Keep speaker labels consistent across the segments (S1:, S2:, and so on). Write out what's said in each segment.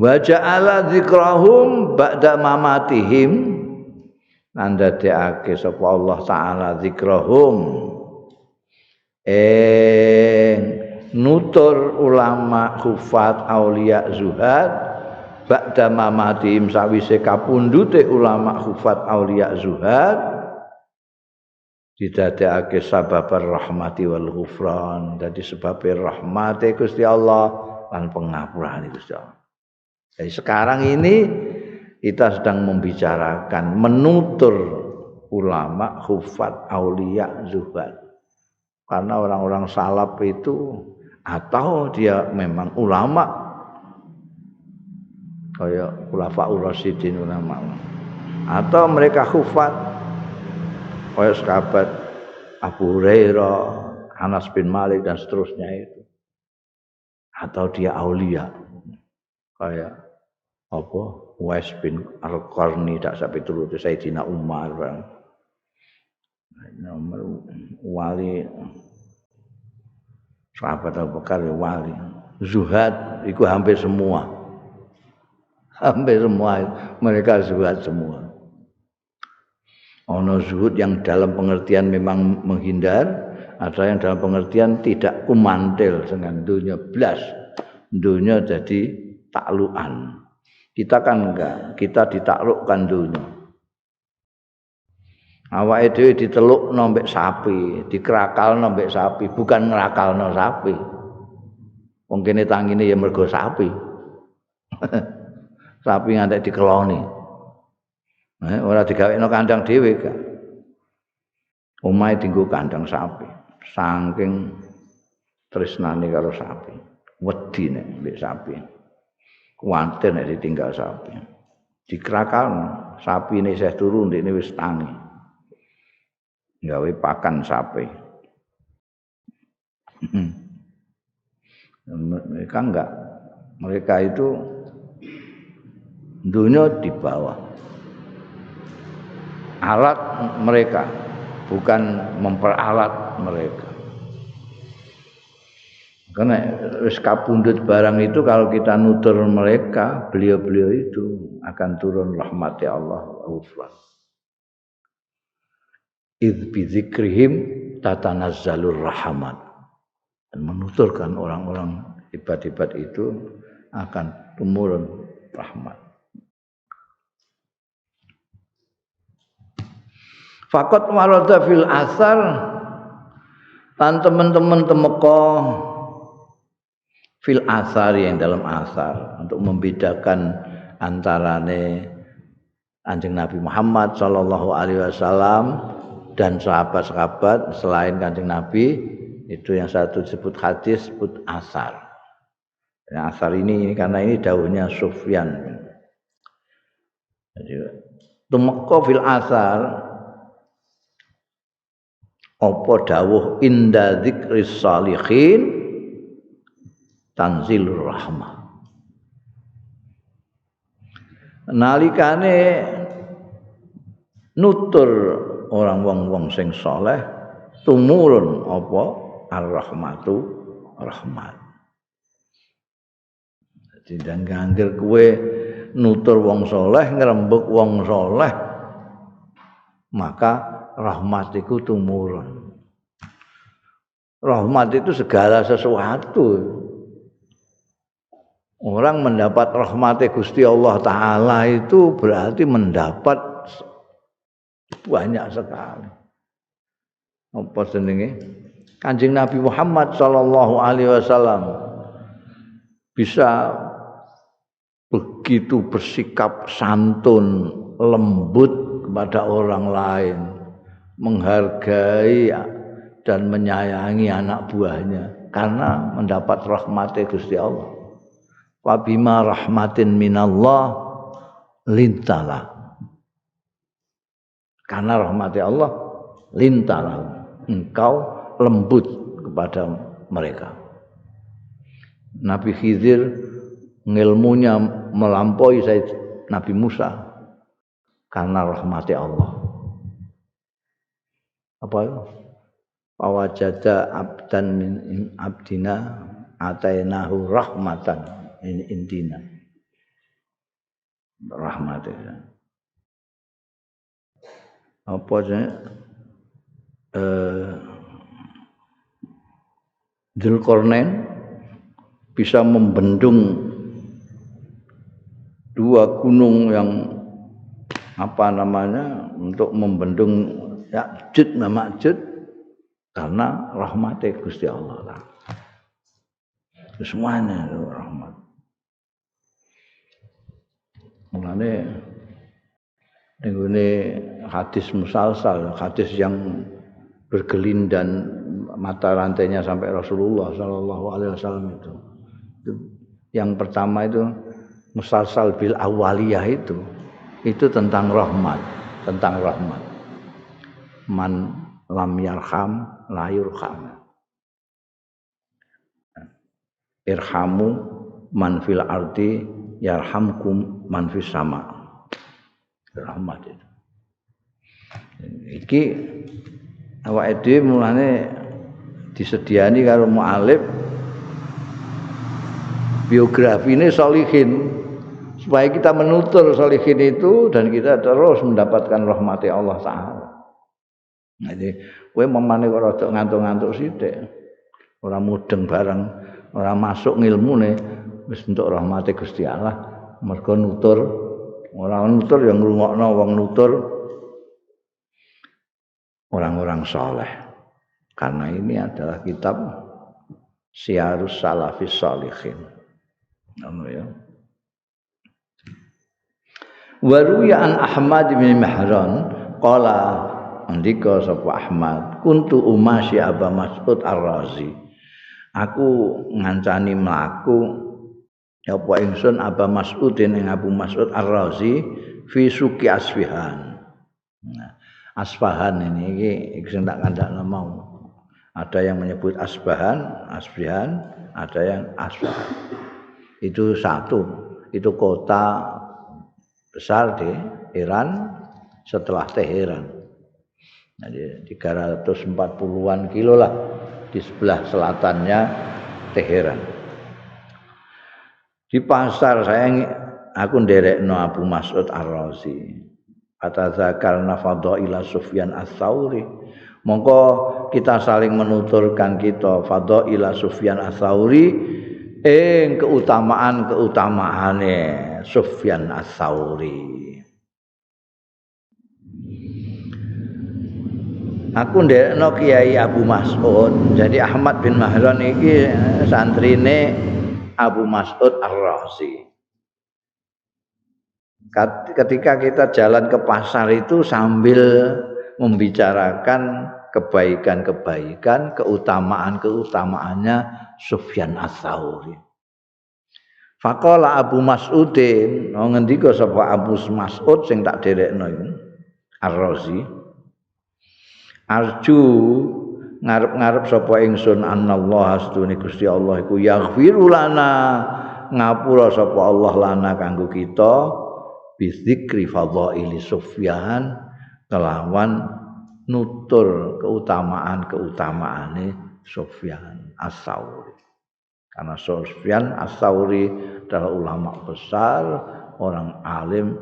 S1: Wa ja'ala dzikrahum ba'da mamatihim nandadekake sapa Allah taala dzikrahum nutur ulama hufat aulia zuhad ba'da mamatihim sawise kapundhute ulama hufat aulia zuhad didadekake sababar rahmati wal ghufran dadi sebabe rahmate Gusti Allah lan pengapurane Gusti Allah. Jadi sekarang ini kita sedang membicarakan menutur ulama hufat aulia zuhad. Karena orang-orang salaf itu atau dia memang ulama kayak khulafaur rasyidin ulama atau mereka hufat kayak sahabat Abu Hurairah, Anas bin Malik dan seterusnya itu. Atau dia aulia kayak apa Uwais bin Al-Qarni tak sampai turut Sayyidina Umar nomor wali sahabat Abu Bakar wali zuhad itu hampir semua mereka zuhad semua. Ono zuhud yang dalam pengertian memang menghindar, ada yang dalam pengertian tidak kumantil dengan dunia blas dunia jadi taklukan. Kita kan enggak, kita ditaklukkan dunia. Awake dhewe ditelukno mbek sapi, dikerakalno mbek sapi, bukan ngerakalno sapi. Wong kene tangine ya mergo sapi. Sapi ngantek dikeloni. Ora digawekno kandang dhewe gak. Omahe dienggo kandang sapi. Saking tresnane karo sapi. Wedi nek mbek sapi. Kuwatir nek ditinggal sapi. Dikerakalno, sapine isih turu ndekne wis tangi. Gawe pakan sapi. Mereka enggak. Mereka itu dunia di bawah. Alat mereka, bukan memperalat mereka. Karena wis kapundhut barang itu kalau kita nutur mereka, beliau-beliau itu akan turun rahmat ya Allah ghufran. Idz bi dzikrihim tatanazzalur rahmat. Dan menuturkan orang-orang hebat-hebat itu akan tumurun rahmat. Faqat warada fil asar lan teman-teman temeka fil asar yang dalam asar untuk membedakan antarane Kanjeng Nabi Muhammad sallallahu alaihi wasallam dan sahabat-sahabat selain Kanjeng Nabi itu yang satu disebut hadis disebut asar. Yang asar ini karena ini dawuhnya Sufyan. Jadi tumeka fil asar apa dawuh inda dzikris shalihin tanzilur rahmah. Nalikane nutur orang wong-wong sing saleh tumurun apa ar-rahmatu rahmat. Jadi dan angger kowe nutur wong saleh ngrembug wong saleh maka rahmat itu tumurun. Rahmat itu segala sesuatu. Orang mendapat rahmat Gusti Allah Ta'ala itu berarti mendapat banyak sekali. Apa jenenge? Kanjeng Nabi Muhammad sallallahu alaihi wasallam bisa begitu bersikap santun, lembut kepada orang lain, menghargai dan menyayangi anak buahnya karena mendapat rahmat Gusti Allah. Wa bima rahmatin minallah lintalah. Karena rahmat Allah lintalah engkau lembut kepada mereka. Nabi Khidir ngilmunya melampaui Nabi Musa karena rahmat Allah. Apa itu? Pawajada abdan min abdina atainahu rahmatan ini intina. rahmate. Apa sih Dzulkarnain bisa membendung dua gunung yang apa namanya untuk membendung Ya'juj dan Ma'juj karena rahmat Gusti Allah. Semuanya itu rahmat. Mulane ini hadis musalsal, hadis yang bergelindan mata rantainya sampai Rasulullah Shallallahu Alaihi Wasallam itu. Yang pertama itu musalsal bil awaliyah itu tentang rahmat, Man lam yarham la yurham. Irhamu man fil ardi yarhamkum man fis sama. Rahmat itu. Iki awake dhewe mulane disediani karo mu'alif biografine sholihin supaya kita menutur sholihin itu dan kita terus mendapatkan rahmat Allah Ta'ala. Jadi kowe memane kok rada ngantuk-ngantuk sithik. Ora mudeng bareng, ora masuk ngilmune wis entuk rahmate Gusti Allah. Mergo nutur, ora nutur yang ngrungokno wong nutur orang-orang saleh. Karena ini adalah kitab Syiarus Salafis Shalihin. Ya. Wa ruya an Ahmad bin Mahran qala andika sapa Ahmad kuntu umasyi Aba Mas'ud Ar-Razi. Aku ngancani mlaku apa ingsun Aba Mas'udin ing Abu Mas'ud Ar-Razi fi suki Asfihan. Nah, Asfahan ini sing tak kandakno mau. Ada yang menyebut Asbahan, ada yang Asfahan. Itu satu, itu kota besar di Iran setelah Teheran. Jadi 340-an kilo lah di sebelah selatannya Teheran. Di pasar aku nderekno Abu Mas'ud Ar-Razi. Atazakarna fadaila Sufyan Ats-Tsauri. Mongko kita saling menuturkan kita fadaila Sufyan Ats-Tsauri keutamaan-keutamaane Sufyan Ats-Tsauri. Aku ndekno Kiai Abu Mas'ud. Jadi Ahmad bin Mahran iki santrine Abu Mas'ud Ar-Razi. Ketika kita jalan ke pasar itu sambil membicarakan kebaikan-kebaikan, keutamaan-keutamaannya Sufyan Ats-Tsauri. Faqala Abu Mas'udin, ngendika sapa Abu Mas'ud sing tak derekno iki Ar-Razi. Arju ngarep-ngarep sapa ingsun anallah astune Gusti Allah iku yaghfiru lana ngapura sapa Allah lana kanggo kita bizikri fadhaili Sufyan kelawan nutur keutamaan-keutamaane Sufyan Ats-Tsauri. Karena Sufyan Ats-Tsauri adalah ulama besar, orang alim,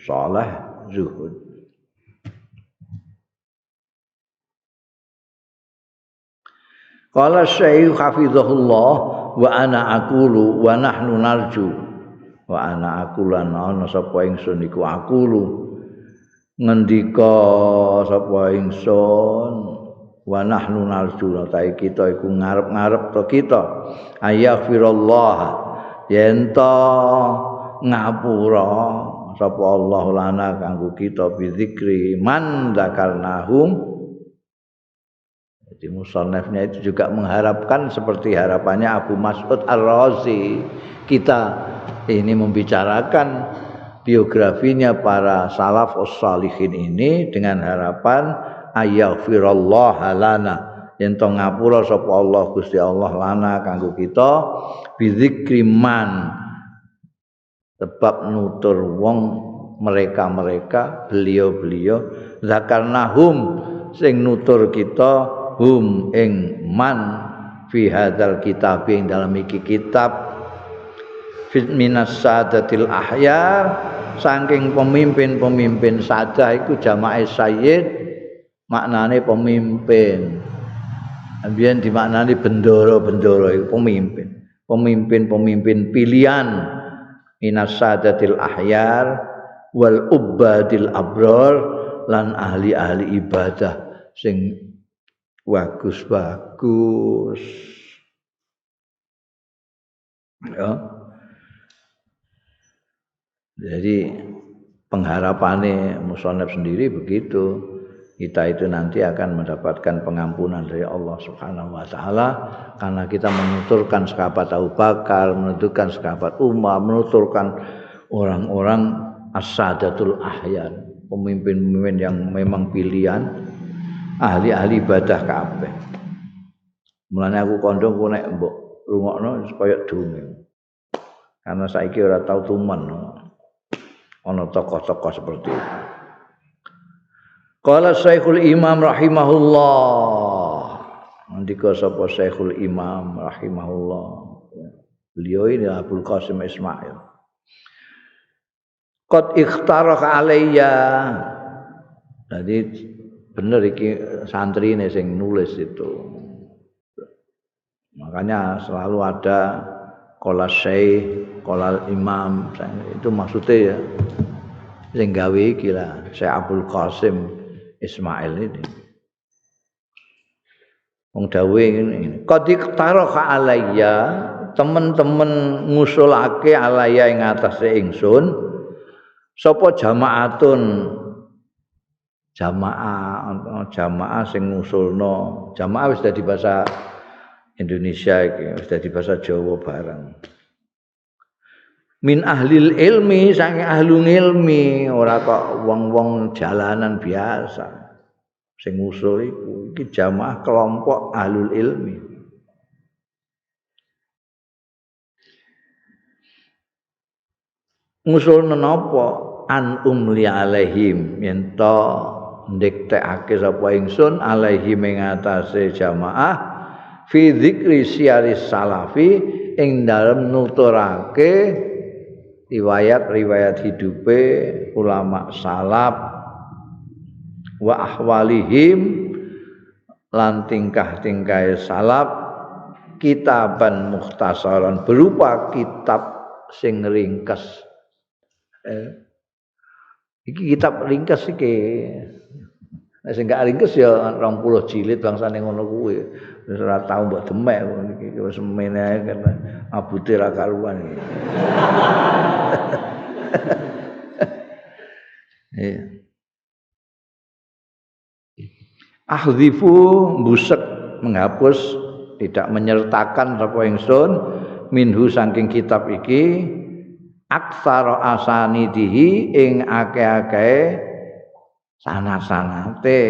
S1: saleh, zuhud. Qala Syekh hafizahullah wa ana aqulu wa nahnu narju wa ana aqulan ana sapa ingsun iku aqulu ngendika sapa ingsun wa nahnu narju ta kita iku ngarep-ngarep to kita ayaghfirullah yen to ngapura sapa Allah lana kanggo kita bizikri man dzakarnahum. Jadi musannafnya itu juga mengharapkan seperti harapannya Abu Mas'ud Ar-Razi. Kita ini membicarakan biografinya para salafus shalihin ini dengan harapan ayaghfirullah lana yen to ngapura sapa Allah Gusti Allah lana kanggo kita bizikri man sebab nutur wong mereka beliau zakarnahum sing nutur kita hum ing man fi hadzal kitab ing dalam iki kitab minas sadatil ahyar saking pemimpin-pemimpin sadah iku jamaah sayyid maknane pemimpin. Ambiyen dimaknani bendoro-bendoro iku pemimpin. Pemimpin-pemimpin pilihan minas sadatil ahyar wal ubadil abrar lan ahli-ahli ibadah sing bagus-bagus. Ya. Jadi pengharapannya musannaf sendiri begitu. Kita itu nanti akan mendapatkan pengampunan dari Allah Subhanahu wa taala karena kita menuturkan sahabat Abu Bakar, menuturkan sahabat Umar, menuturkan orang-orang as-sadatul ahyan, pemimpin-pemimpin yang memang pilihan ahli-ahli ibadah kabeh. Mulane aku kandha ku nek mbok rungokno kaya dunge. Karena saiki ora tau tumen ana tokoh-tokoh seperti itu. Qala Syekhul Imam rahimahullah. Ndika sapa Syekhul Imam rahimahullah. Beliau ini Abdul Qasim Ismail. Qad ikhtarah alayya. Jadi bener iki santrine sing nulis itu. Makanya selalu ada qala Syekh, qala Imam, itu maksudnya ya sing gawe iki lah Syekh Abdul Qasim Ismail ini. Wong dawuhe ngene, qad iqtaraka alayya, teman-teman ngusulake alayya ing atase ingsun sapa jamaatun jamaah sing ngusulno. Jamaah wis dadi bahasa Indonesia iki, wis dadi bahasa Jawa barang. Min ahlil ilmi saking ahlul ilmi, ora kok wong-wong jalanan biasa. Sing ngusul iku iki jamaah kelompok ahlul ilmi. Ngusulna napa an umli alaihim yen to ndektekake sapa ingsun alaihim ing atase jamaah fi dzikri syiaris salafi ing dalem nuturake riwayat-riwayat hidupe ulama salaf wa ahwalihim lan tingkah-tingkahe salaf kitaban mukhtasaran berupa kitab sing ringkes. Iki kitab ringkes iki. Nek sing gak ringkes ya 20 jilid bangsane ngono kuwi. Wis ora tau mbok demek iki wis mene ae karena abute ra karuan iki. Iya. Ahdzifu busek menghapus tidak menyertakan sapa ingsun minhu saking kitab iki aksara asanidihi ing akeh-akeh sanad-sanate.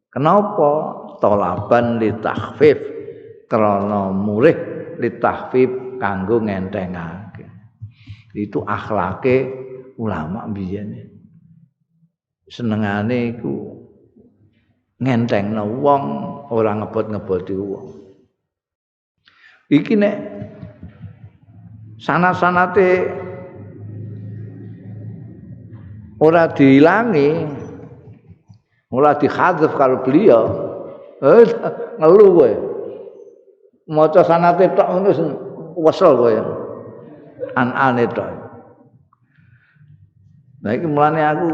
S1: Kenapa? Tolaban li takhfif krana murih li takhfif kanggo ngentengake. Itu akhlake ulama biyen. Senengane iku ngentengno wong, ora ngebot-ngeboti wong. Iki nek sanad-sanate ora diilangi, ora dihadzaf karo beliau, ngeluh kowe. Maca sanate tok ngono wesel kowe. An-ane tok. Nah iki mulane aku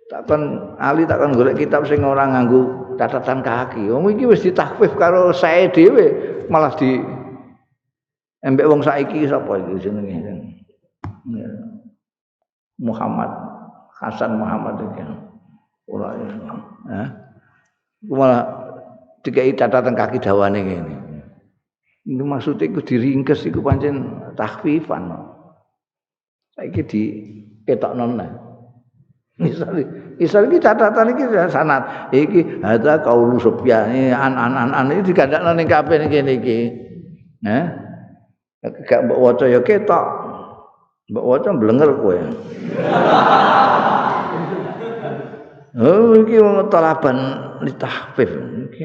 S1: takon golek kitab sing ora nganggo catatan kaki. Wong iki wis ditakhfif karo sae dhewe, malah di embek wong saiki sapa iki jenenge? Muhammad Hasan Muhammad iki. Ora ya. Malah dikai catatan kaki dawane ngene. Ini maksudnya iku diringkes iku pancen takhfifan. Saiki diketokno neh. Misal iki catatan iki sanad. Iki hadza qaulu Sufyan an iki digandakno ning kabeh ngene iki. Nah. Gak mbok waca ya ketok. Mbok waca blenger kowe. Oh iki wong talaban litahfif. Iki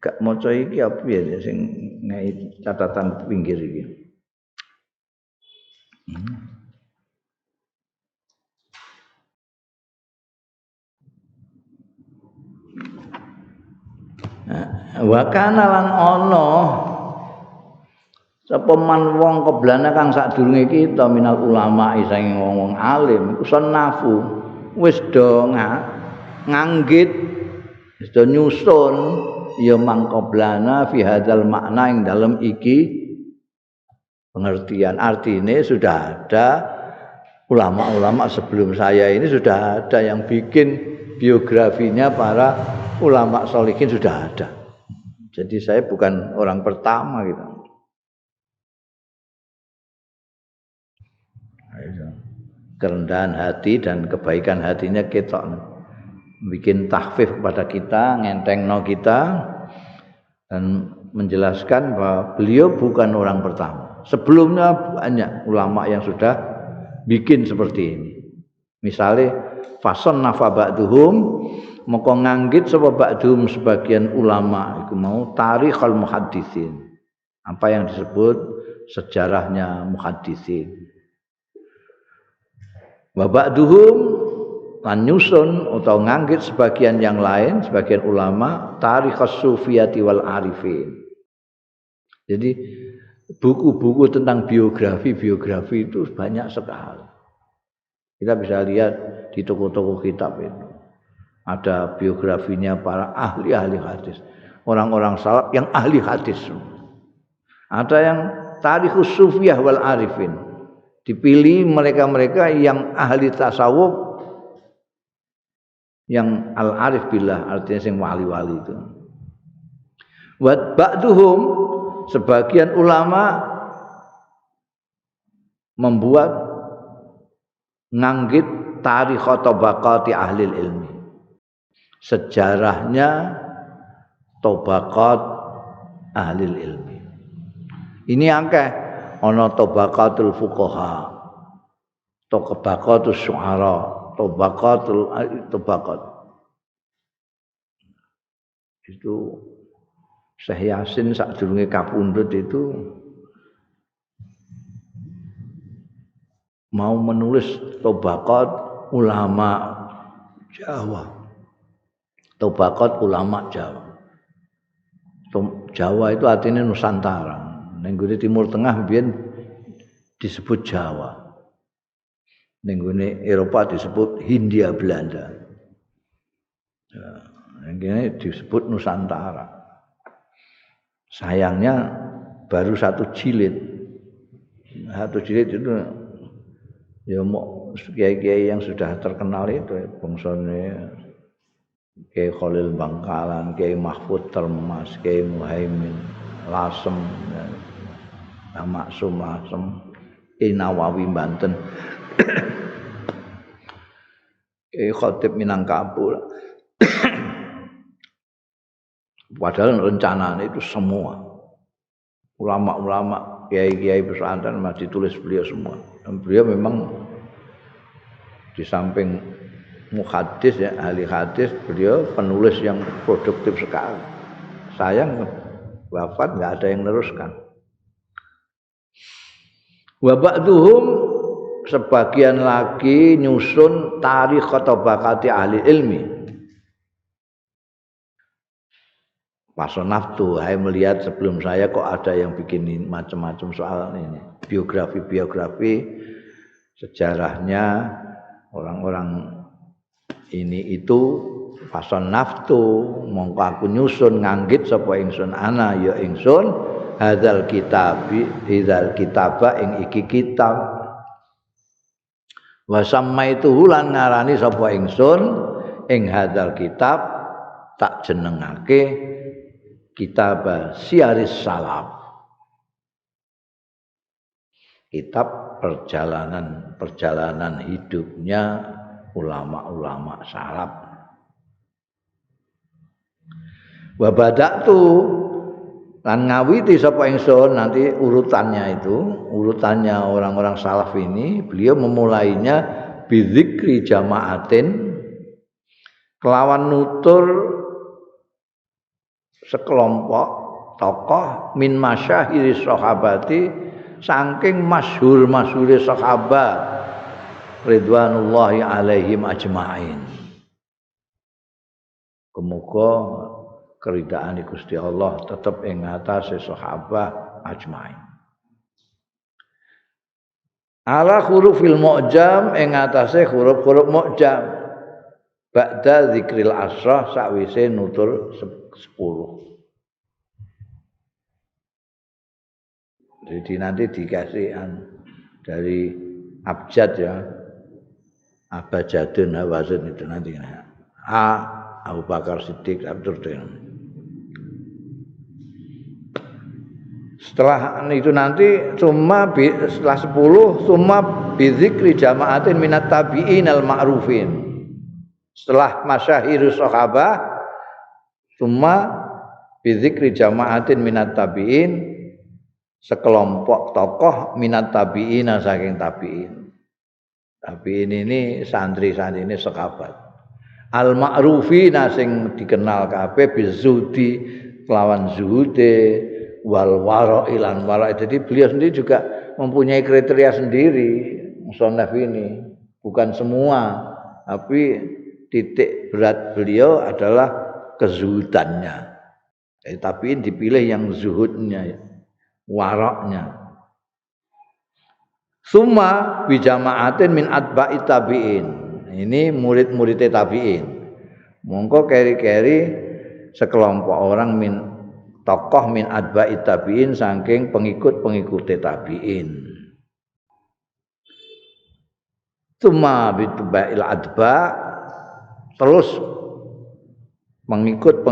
S1: gak maca iki apa ya sing ngai catatan pinggir iki. Wa kana lan ana sapa man wong keblana kang sadurunge kita minal ulama saking wong alim sunafu wis do nganggit wis do nyusun ya mangkoblana fi hadzal makna ing dalem iki pengertian artine sudah ada ulama-ulama sebelum saya ini sudah ada yang bikin biografinya para ulama sholihin sudah ada. Jadi saya bukan orang pertama gitu. Kerendahan hati dan kebaikan hatinya ketok bikin tahfif kepada kita, ngentengno kita dan menjelaskan bahwa beliau bukan orang pertama. Sebelumnya banyak ulama yang sudah bikin seperti ini. Misalnya fason nafa ba'duhum moko nganggit sapa ba'duhum sebagian ulama iku mau tarikhul muhaddisin. Apa yang disebut sejarahnya muhaddisin. Wa ba'duhum lan nyusun atau nganggit sebagian yang lain, sebagian ulama tarikhus sufiyati wal arifin. Jadi buku-buku tentang biografi itu banyak sekali. Kita bisa lihat di toko-toko kitab itu. Ada biografinya para ahli-ahli hadis. Orang-orang salaf yang ahli hadis. Ada yang tarikhus sufiyah wal arifin. Dipilih mereka-mereka yang ahli tasawuf, yang al-arif billah, artinya yang wali-wali itu. Wa ba'duhum sebagian ulama membuat nganggit tarikh tabaqati ahli ilmi. Sejarahnya tabaqat ahli ilmi. Ini akeh ana tabaqatul fuqaha, tabaqatus syu'ara, tabaqat. Itu Syekh Yasin sakdurunge kapundhut itu mau menulis tabaqat ulama Jawa. Tabaqat ulama Jawa. Jawa itu artinya Nusantara. Ning gone Timur Tengah biyen disebut Jawa. Ning gone Eropa disebut Hindia Belanda. Ya, ini disebut Nusantara. Sayangnya baru satu jilid. Satu jilid itu ya mau kiai-kiai yang sudah terkenal itu bangsane Kiai Khalil Bangkalan, Kiai Mahfud Termas, Kiai Muhaimin Lasem, Maksum Lasem, Kiai Nawawi Banten, Kiai Khatib Minangkabau. Padahal rencananya itu semua ulama-ulama, kiai-kiai pesantren masih ditulis beliau semua. Dan beliau memang di samping muhaddis ya, ahli hadis, beliau penulis yang produktif sekali. Sayang wafat nggak ada yang meneruskan. Wa ba'duhum sebagian lagi nyusun tarikh tabaqati ahli ilmi. Pasonaftu, saya melihat sebelum saya kok ada yang bikin macam-macam soal ini. Biografi sejarahnya orang-orang ini itu pasonaftu, mongko aku nyusun nganggit sapa ingsun ana ya ingsun hadzal kitaba ing iki kitab. Wa sammaitu lan ngarani sapa ingsun ing hadzal kitab tak jenengake kitab Syiaris Salaf. Kitab perjalanan hidupnya ulama-ulama salaf. Wa bada'tu lan ngawiti sapa ingsun nanti urutannya orang-orang salaf ini beliau memulainya bidzikri jamaatin kelawan nutur sekelompok tokoh min masyahiri sahabati saking masyhur-masyhure sahabat ridwanullahi alaihim ajmain. Muga keridaan Gusti Allah tetep ing atase sahabat ajmain. Ala hurufil mu'jam ing atase huruf-huruf mu'jam. Ba'da zikril asrah sakwise nutur 10. Jadi nanti dikasih dari abjad ya. Abjadun hawazun itu nanti. Abu Bakar Siddiq Abdurrahman. Setelah itu nanti setelah 10 summa bizikri jama'atin minat tabi'in al-ma'rufin. Setelah masyahirus sahabah summa bizikri jama'atin minat tabi'in sekelompok tokoh minat tabi'in saking tabi'in. Tabi'in ini santri-santri ini sahabat. Al-ma'rufina sing dikenal kabeh bizudi kelawan zuhude wal wara'i lan wara'. Jadi beliau sendiri juga mempunyai kriteria sendiri musannaf ini. Bukan semua, tapi titik berat beliau adalah kezuhudannya. Tapi dipilih yang zuhudnya, wara'nya. Summa bijama'atin min atba'i tabi'in. Ini murid-murid tabi'in. Mongko keri-keri sekelompok orang tokoh min atba'i tabi'in saking pengikut-pengikut tabi'in. Summa bitba'il adba' terus pengikut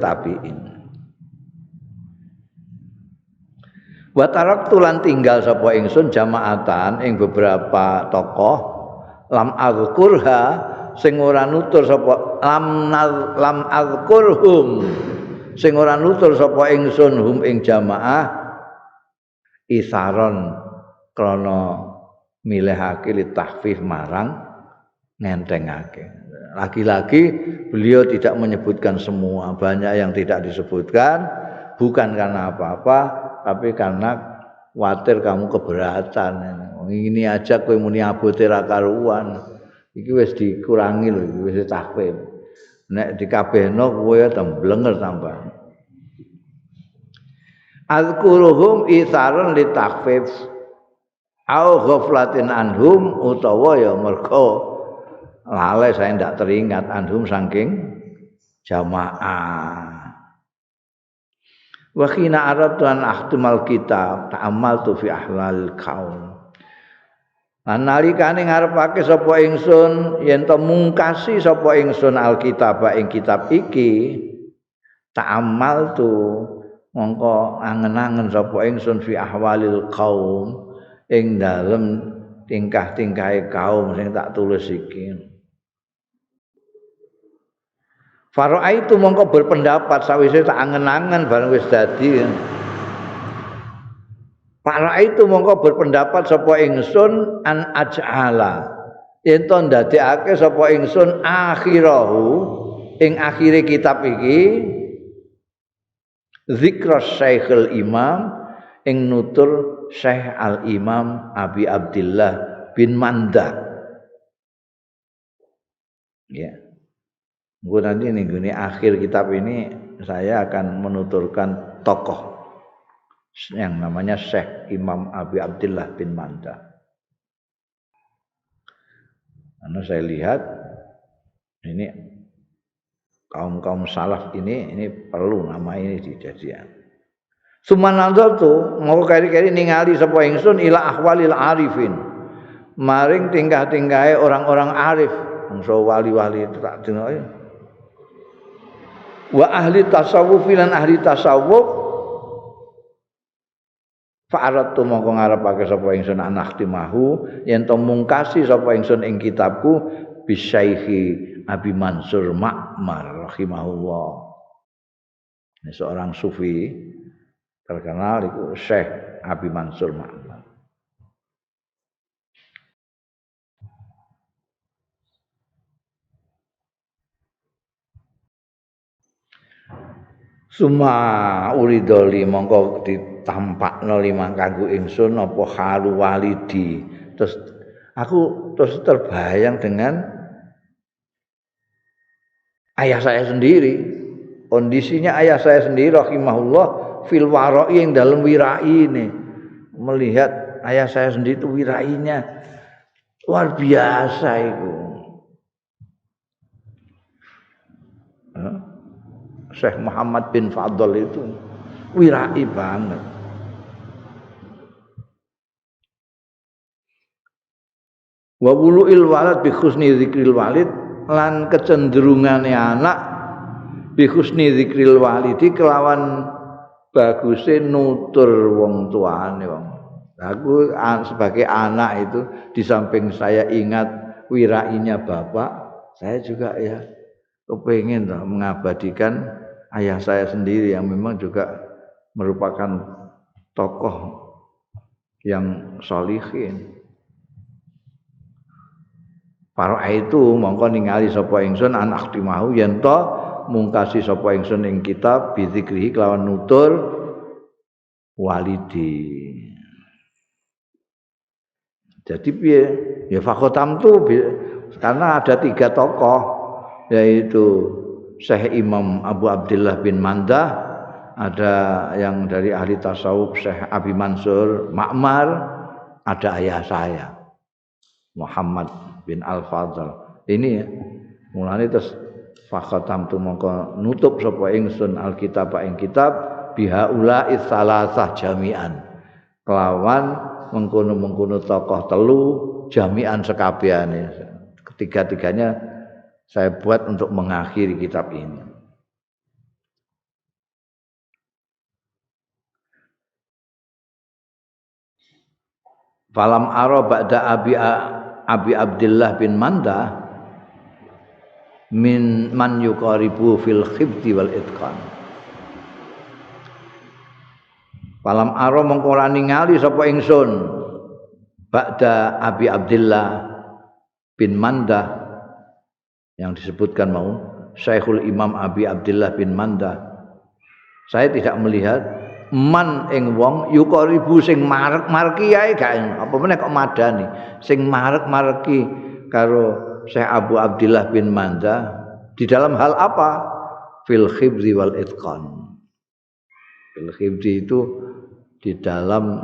S1: tabi'in. Wa taraktu lan tinggal sapa ingsun jamaatan ing beberapa tokoh lam azkurha sing ora nutur sapa lam azkurhum sing ora nutur sapa ingsun hum ing jamaah isaron krana milihake li tahfif marang ngentengake. Lagi-lagi beliau tidak menyebutkan semua, banyak yang tidak disebutkan bukan karena apa-apa tapi karena khawatir kamu keberatan. Ini aja kowe muni abote ra karuan. Iki wis dikurangi lho, iki wis tahfif. Nek dikabehno kowe temblenger tambah. Azkuruhum isaron li tahfif au ghaflatin anhum utawa ya mergo lalai saya ndak teringat anhum saking jamaah. Wa khina aradtu an ahtimal kitab ta'ammaltu fi ahwalil qaum. Lan nalikane ngarepake sapa ingsun yen to mungkasi sapa ingsun alkitab ing kitab iki ta'ammaltu mongko angen-angen sapa ingsun fi ahwalil qaum ing dalem tingkah-tingkahe kaum sing tak tulis iki. Fara'aitu mongko berpendapat sawise tak angen-angen bareng wis dadi. Fara'aitu mongko berpendapat sapa ingsun an aj'ala. Yen to ndadekake sapa ingsun akhirahu ing akhire kitab iki zikra Syekhul Imam ing nutur Syekh Al-Imam Abi Abdillah bin Manda. Ya. Nanti ini akhir kitab ini saya akan menuturkan tokoh yang namanya Syekh Imam Abi Abdillah bin Manda. Karena saya lihat ini kaum salaf ini perlu nama ini dijadikan. Sumanandal tu mau kari-kari ningali sapa ingsun ila ahwalil arifin. Maring tingkah-tingkahe orang-orang arif, bangsa wali-wali itu tak dengar. Wa ahli tasawuf lan ahli tasawuf fa'aradtu mongko ngarepake sapa ingsun anaktimahu yen to mungkasi sapa ingsun ing kitabku bisyaihi Abi Mansur Ma'mar rahimahullah. Ini seorang sufi terkenal itu Syekh Abi Mansur Ma'mar. Suma uridoli mongko tampakno limang kanggo ingsun apa halu walidi. Terus aku terbayang dengan ayah saya sendiri. Kondisinya ayah saya sendiri rahimahullah fil wara'i yang dalam wirai ini. Melihat ayah saya sendiri itu wirainya luar biasa itu. Syekh Muhammad bin Fadl itu wirai banget. Wa wulu'il walad bi husni dzikril walid, lan kecenderungane anak bi husni dzikril walidi kelawan baguse nutur wong tuane wong. Aku sebagai anak itu di samping saya ingat wirainya bapak, saya juga ya kepengin mengabadikan ayah saya sendiri yang memang juga merupakan tokoh yang sholihin. Para itu mongko ningali sapa ingsun an akhtimahu yen to mungkasi sapa ingsun ing kitab bi dzikrihi kelawan nutur walidi. Jadi piye? Ya fakhotam tu karena ada 3 tokoh yaitu Syekh Imam Abu Abdillah bin Mandah, ada yang dari ahli tasawuf Syekh Abi Mansur Ma'mar, ada ayah saya Muhammad bin Al-Fadl. Ini ya. Mulane terus fakhatam tu mongko nutup sapa ingsun alkitab ing kitab bihaula salasah jami'an. Kelawan mengkono-mengkono tokoh telu jami'an sekabehane. Ketiga-tiganya saya buat untuk mengakhiri kitab ini. Falam ara ba'da Abi Abdillah bin Manda min man yuqaribu fil khibti wal itqan. Falam ara mongko ora ningali sapa ingsun ba'da Abi Abdillah bin Manda yang disebutkan mau Syekhul Imam Abi Abdillah bin Manda. Saya tidak melihat man ing wong yuqaribu sing marek-mareki ae gak apa meneh kok madani sing marek-mareki karo Syekh Abu Abdillah bin Manda di dalam hal apa? Fil khibzi wal itqan. Fil khibzi itu di dalam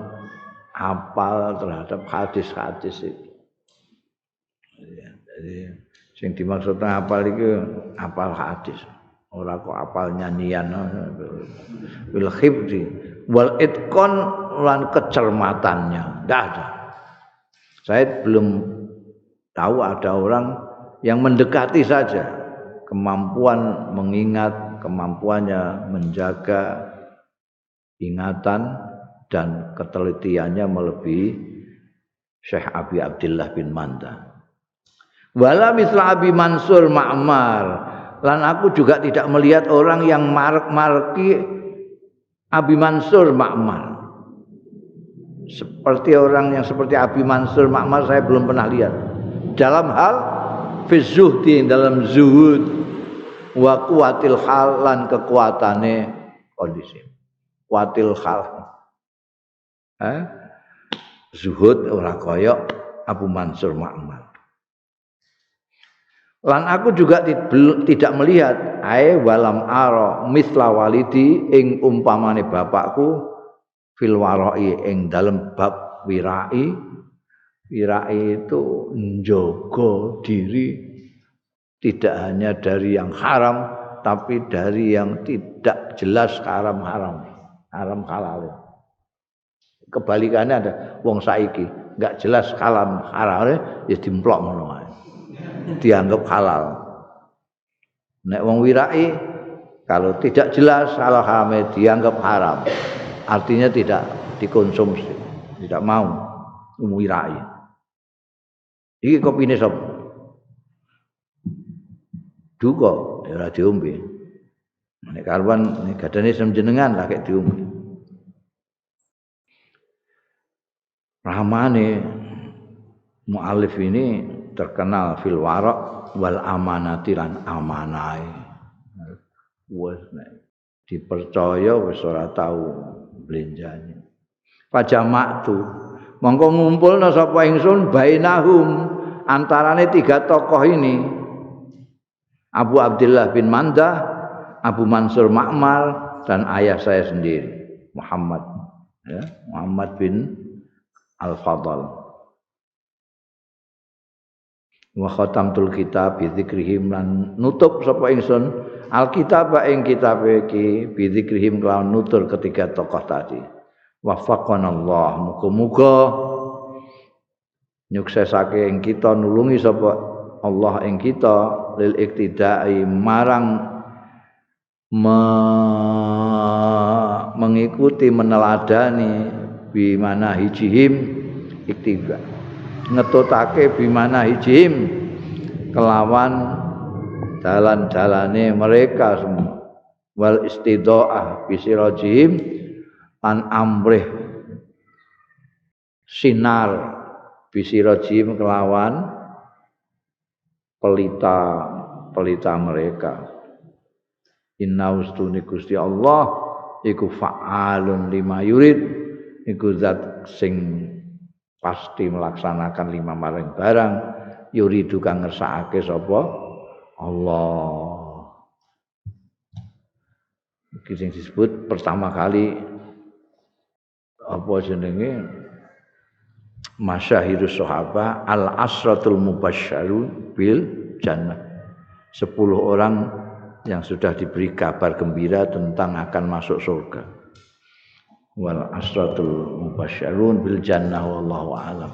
S1: hafal terhadap hadis-hadis itu. Jadi sing dimaksudna hafal iki hafal hadis. Ora kok apal nyanyian bil khibri wal itqan lan kecermatannya enggak ada. Saya belum tahu ada orang yang mendekati saja kemampuan mengingat, kemampuannya menjaga ingatan dan ketelitiannya melebihi Syekh Abi Abdillah bin Manda. Wala misla Abi Mansur Ma'mar, lan aku juga tidak melihat orang yang marek-mareki Abi Mansur Ma'mar. Seperti orang yang seperti Abi Mansur Ma'mar saya belum pernah lihat. Dalam hal fizuhdi, dalam zuhud, wa kuatil hal lan kekuatane kondisi. Kuatil hal. Zuhud ora kaya Abu Mansur Ma'mar. Lan aku juga tidak melihat walam ara misla walidi ing umpamane bapakku fil warai ing dalem bab wirai. Wirai itu njogo diri tidak hanya dari yang haram tapi dari yang tidak jelas haram-haram, haram halal. Kebalikannya ada wong saiki enggak jelas haram halal ya dimplok ngono ae. Dianggap halal. Nek wong wirai kalau tidak jelas halal haram dianggap haram. Artinya tidak dikonsumsi, tidak mau wirai. Iki kopine sop. Duka ya ora diombe. Nek karuan nek gadane semjenengan lah kek diombe. Rahmane mu'alif ini terkenal fil wara' wal amanati lan amanai. Wes nek dipercaya wis ora tau blenjane. Fajamaktu mongko ngumpulna sapa ingsun bainahum antarane tiga tokoh ini Abu Abdullah bin Mandah, Abu Mansur Ma'mar dan ayah saya sendiri Muhammad ya, Muhammad bin Al-Fadl. Wa khatamtul kitab bi dzikrihim lan nutup sapa ingsun alkitab ing kitab iki bi dzikrihim kelawan nutur ketiga tokoh tadi. Waffaqanallah muga-muga nyuksesake ing kita nulungi sapa Allah ing kita lil iktidai marang mengikuti meneladani bi mana hijihim iktiba ngetutake bimana hijim kelawan jalan-jalane mereka semua wal istidoah bisirajim an amrih sinar bisirajim kelawan pelita mereka inna ustuni Gusti Allah iku fa'alun lima yurid iku zat sing pasti melaksanakan lima maring barang yuridu kang ngersakake sapa Allah. Iki sing disebut pertama kali apa jenenge masyahirus sahabah al asratul mubasysyarun bil jannah. 10 orang yang sudah diberi kabar gembira tentang akan masuk surga. Wal asratul mubasysyarun bil jannah wallahu a'lam.